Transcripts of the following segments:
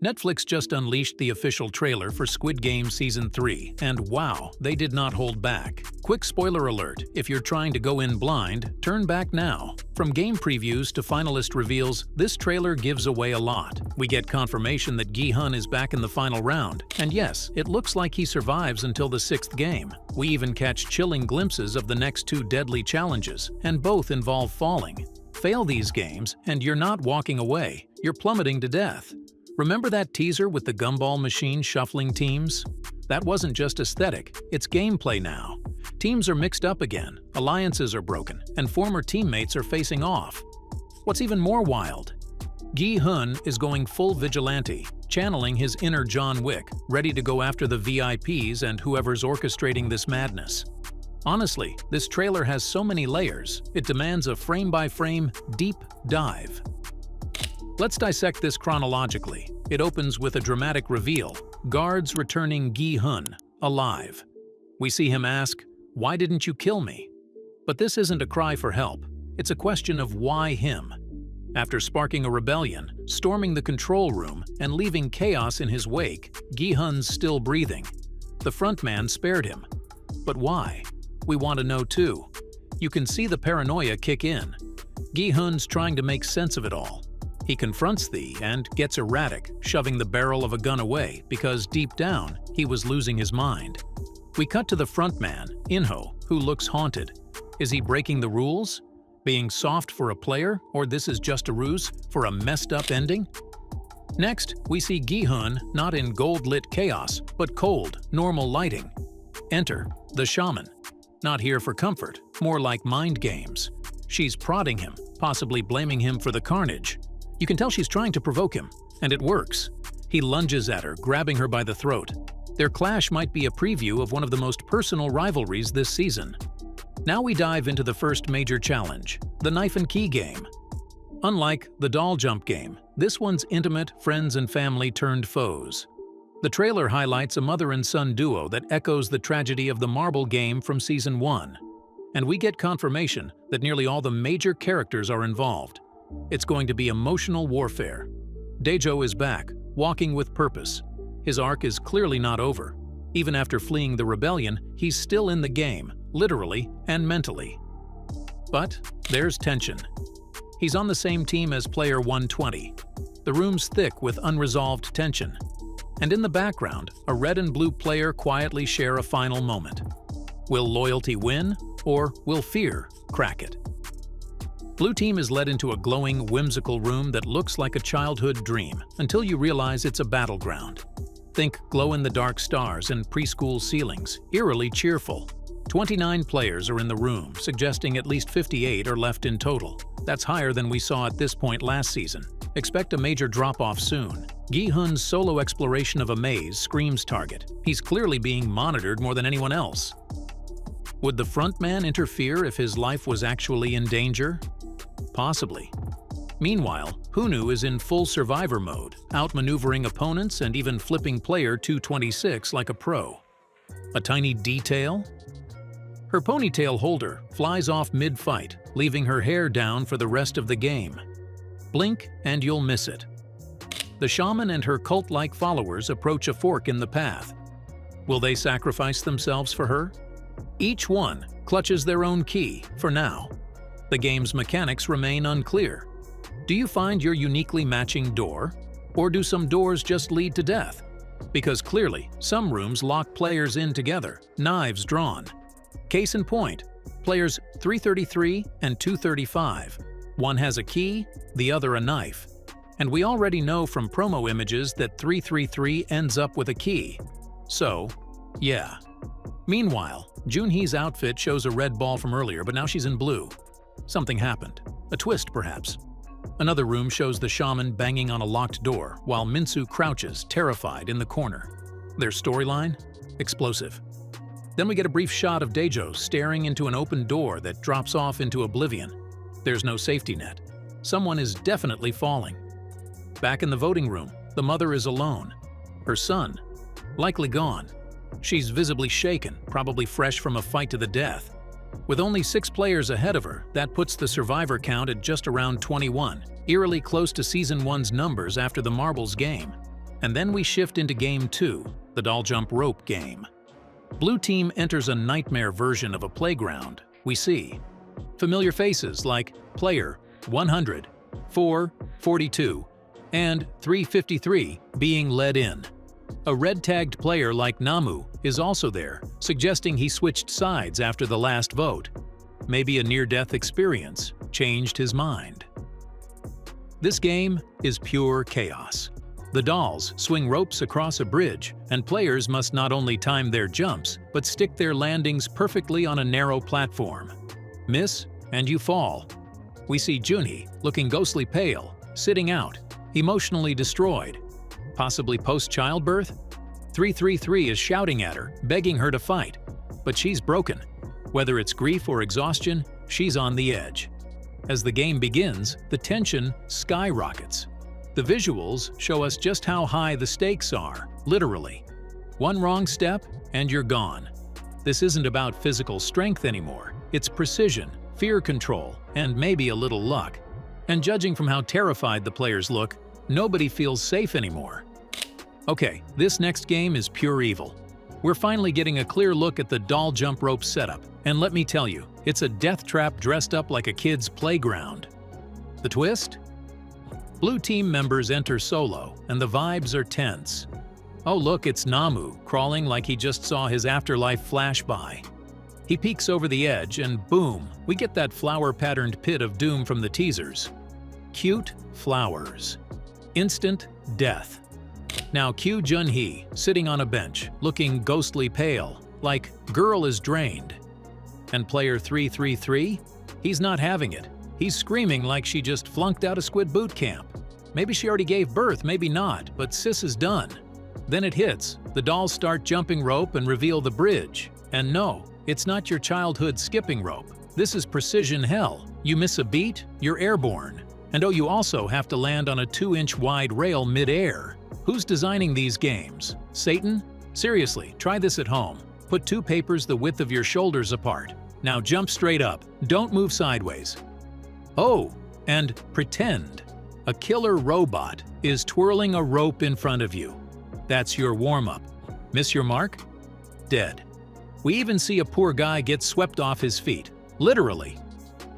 Netflix just unleashed the official trailer for Squid Game Season 3, and wow, they did not hold back. Quick spoiler alert, if you're trying to go in blind, turn back now. From game previews to finalist reveals, this trailer gives away a lot. We get confirmation that Gi-hun is back in the final round, and yes, it looks like he survives until the 6th game. We even catch chilling glimpses of the next 2 deadly challenges, and both involve falling. Fail these games, and you're not walking away, you're plummeting to death. Remember that teaser with the gumball machine shuffling teams? That wasn't just aesthetic, it's gameplay now. Teams are mixed up again, alliances are broken, and former teammates are facing off. What's even more wild? Gi-hun is going full vigilante, channeling his inner John Wick, ready to go after the VIPs and whoever's orchestrating this madness. Honestly, this trailer has so many layers, it demands a frame-by-frame, deep dive. Let's dissect this chronologically. It opens with a dramatic reveal, guards returning Gi-hun, alive. We see him ask, "Why didn't you kill me?" But this isn't a cry for help, it's a question of why him. After sparking a rebellion, storming the control room, and leaving chaos in his wake, Gi-hun's still breathing. The frontman spared him. But why? We want to know too. You can see the paranoia kick in. Gi-hun's trying to make sense of it all. He confronts Thee and gets erratic, shoving the barrel of a gun away because deep down, he was losing his mind. We cut to the frontman, Inho, who looks haunted. Is he breaking the rules? Being soft for a player, or this is just a ruse for a messed-up ending? Next, we see Gi-hun not in gold-lit chaos, but cold, normal lighting. Enter the shaman. Not here for comfort, more like mind games. She's prodding him, possibly blaming him for the carnage. You can tell she's trying to provoke him, and it works. He lunges at her, grabbing her by the throat. Their clash might be a preview of one of the most personal rivalries this season. Now we dive into the first major challenge, the knife and key game. Unlike the doll jump game, this one's intimate, friends and family turned foes. The trailer highlights a mother and son duo that echoes the tragedy of the marble game from Season 1. And we get confirmation that nearly all the major characters are involved. It's going to be emotional warfare. Daejo is back, walking with purpose. His arc is clearly not over. Even after fleeing the rebellion, he's still in the game, literally and mentally. But there's tension. He's on the same team as player 120. The room's thick with unresolved tension. And in the background, a red and blue player quietly share a final moment. Will loyalty win, or will fear crack it? Blue team is led into a glowing, whimsical room that looks like a childhood dream until you realize it's a battleground. Think glow-in-the-dark stars and preschool ceilings, eerily cheerful. 29 players are in the room, suggesting at least 58 are left in total. That's higher than we saw at this point last season. Expect a major drop-off soon. Gi-hun's solo exploration of a maze screams target. He's clearly being monitored more than anyone else. Would the frontman interfere if his life was actually in danger? Possibly. Meanwhile, Hunu is in full survivor mode, outmaneuvering opponents and even flipping player 226 like a pro. A tiny detail? Her ponytail holder flies off mid-fight, leaving her hair down for the rest of the game. Blink and you'll miss it. The shaman and her cult-like followers approach a fork in the path. Will they sacrifice themselves for her? Each one clutches their own key, for now. The game's mechanics remain unclear. Do you find your uniquely matching door? Or do some doors just lead to death? Because clearly, some rooms lock players in together, knives drawn. Case in point, players 333 and 235. One has a key, the other a knife. And we already know from promo images that 333 ends up with a key. So, yeah. Meanwhile, Junhee's outfit shows a red ball from earlier, but now she's in blue. Something happened. A twist, perhaps. Another room shows the shaman banging on a locked door, while Minsu crouches, terrified, in the corner. Their storyline? Explosive. Then we get a brief shot of Daejo staring into an open door that drops off into oblivion. There's no safety net. Someone is definitely falling. Back in the voting room, the mother is alone. Her son, likely gone. She's visibly shaken, probably fresh from a fight to the death. With only 6 players ahead of her, that puts the survivor count at just around 21, eerily close to Season 1's numbers after the marbles game. And then we shift into Game 2, the doll jump rope game. Blue team enters a nightmare version of a playground. We see familiar faces like Player 100, 442, and 353 being led in. A red-tagged player like Namu is also there, suggesting he switched sides after the last vote. Maybe a near-death experience changed his mind. This game is pure chaos. The dolls swing ropes across a bridge, and players must not only time their jumps, but stick their landings perfectly on a narrow platform. Miss, and you fall. We see Junhee, looking ghostly pale, sitting out, emotionally destroyed. Possibly post-childbirth? 333 is shouting at her, begging her to fight. But she's broken. Whether it's grief or exhaustion, she's on the edge. As the game begins, the tension skyrockets. The visuals show us just how high the stakes are, literally. One wrong step, and you're gone. This isn't about physical strength anymore. It's precision, fear control, and maybe a little luck. And judging from how terrified the players look, nobody feels safe anymore. Okay, this next game is pure evil. We're finally getting a clear look at the doll jump rope setup, and let me tell you, it's a death trap dressed up like a kid's playground. The twist? Blue team members enter solo, and the vibes are tense. Oh look, it's Namu, crawling like he just saw his afterlife flash by. He peeks over the edge, and boom, we get that flower-patterned pit of doom from the teasers. Cute flowers. Instant death. Now cue Junhee, sitting on a bench, looking ghostly pale, like girl is drained. And player 333? He's not having it. He's screaming like she just flunked out of Squid boot camp. Maybe she already gave birth, maybe not, but sis is done. Then it hits. The dolls start jumping rope and reveal the bridge. And no, it's not your childhood skipping rope. This is precision hell. You miss a beat, you're airborne. And oh, you also have to land on a 2-inch wide rail mid-air. Who's designing these games? Satan? Seriously, try this at home. Put 2 papers the width of your shoulders apart. Now jump straight up. Don't move sideways. Oh, and pretend. A killer robot is twirling a rope in front of you. That's your warm-up. Miss your mark? Dead. We even see a poor guy get swept off his feet. Literally.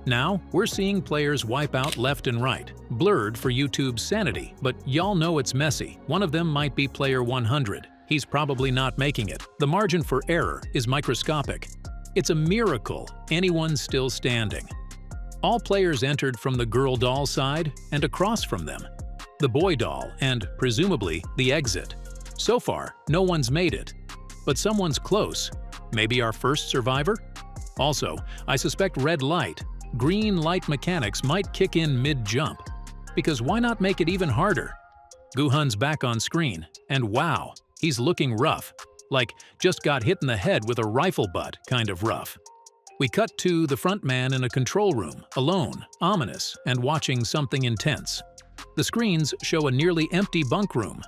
Now, we're seeing players wipe out left and right, blurred for YouTube's sanity, but y'all know it's messy. One of them might be player 100. He's probably not making it. The margin for error is microscopic. It's a miracle anyone's still standing. All players entered from the girl doll side and across from them. The boy doll and, presumably, the exit. So far, no one's made it. But someone's close. Maybe our first survivor? Also, I suspect red light, green light mechanics might kick in mid-jump. Because why not make it even harder? Guhun's back on screen, and wow, he's looking rough. Like, just got hit in the head with a rifle butt kind of rough. We cut to the front man in a control room, alone, ominous, and watching something intense. The screens show a nearly empty bunk room.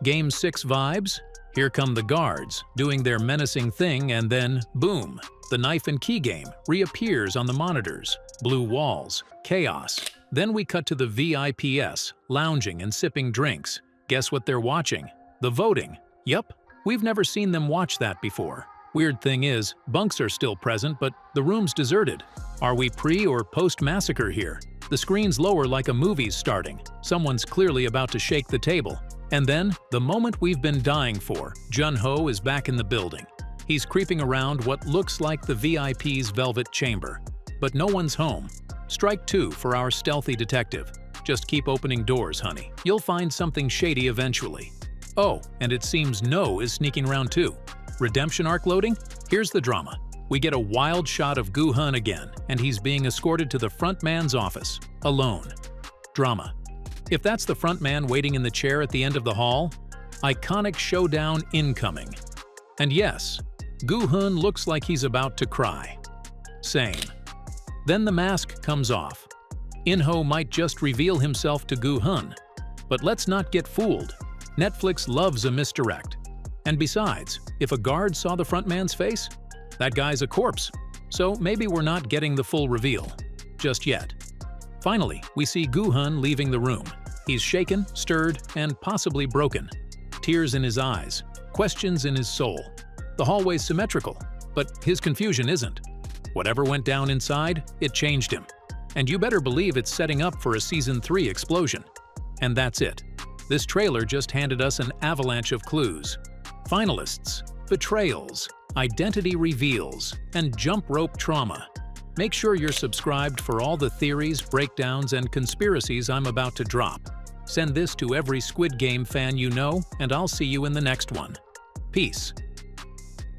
Game 6 vibes? Here come the guards, doing their menacing thing, and then, boom, the knife and key game reappears on the monitors. Blue walls, chaos. Then we cut to the VIPs, lounging and sipping drinks. Guess what they're watching? The voting. Yup, we've never seen them watch that before. Weird thing is, bunks are still present, but the room's deserted. Are we pre- or post-massacre here? The screen's lower like a movie's starting. Someone's clearly about to shake the table. And then, the moment we've been dying for, Junho is back in the building. He's creeping around what looks like the VIP's velvet chamber. But no one's home. Strike 2 for our stealthy detective. Just keep opening doors, honey. You'll find something shady eventually. Oh, and it seems No is sneaking around too. Redemption arc loading? Here's the drama. We get a wild shot of Guhun again, and he's being escorted to the front man's office, alone. Drama. If that's the front man waiting in the chair at the end of the hall, iconic showdown incoming. And yes, Guhun looks like he's about to cry. Same. Then the mask comes off. Inho might just reveal himself to Guhun. But let's not get fooled. Netflix loves a misdirect. And besides, if a guard saw the front man's face, that guy's a corpse. So maybe we're not getting the full reveal. Just yet. Finally, we see Guhun leaving the room. He's shaken, stirred, and possibly broken. tears in his eyes, questions in his soul. The hallway's symmetrical, but his confusion isn't. Whatever went down inside, it changed him. And you better believe it's setting up for a Season 3 explosion. And that's it. This trailer just handed us an avalanche of clues. Finalists, betrayals, identity reveals, and jump rope trauma. Make sure you're subscribed for all the theories, breakdowns, and conspiracies I'm about to drop. Send this to every Squid Game fan you know, and I'll see you in the next one. Peace.